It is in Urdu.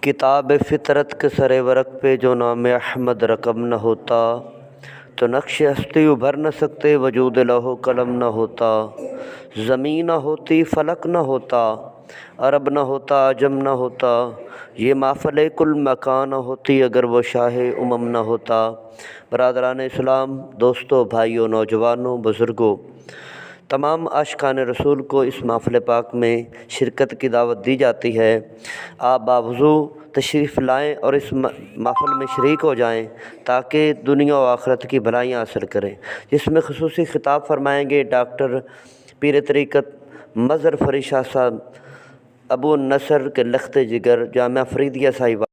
کتاب فطرت کے سر ورق پہ جو نام احمد رقم نہ ہوتا، تو نقش ہستی ابھر نہ سکتے وجود لوح قلم نہ ہوتا۔ زمین نہ ہوتی فلک نہ ہوتا، عرب نہ ہوتا عجم نہ ہوتا، یہ محفل کل مکان نہ ہوتی اگر وہ شاہ امم نہ ہوتا۔ برادران اسلام، دوستو، بھائیوں، نوجوانوں، بزرگوں، تمام عاشقان رسول کو اس محفل پاک میں شرکت کی دعوت دی جاتی ہے۔ آپ باوضو تشریف لائیں اور اس محفل میں شریک ہو جائیں تاکہ دنیا و آخرت کی بھلائیاں حاصل کریں، جس میں خصوصی خطاب فرمائیں گے ڈاکٹر پیر طریقت مظہر فری شاہ صاحب ابو النصر کے لخت جگر، جامعہ فریدیہ ساہیوال۔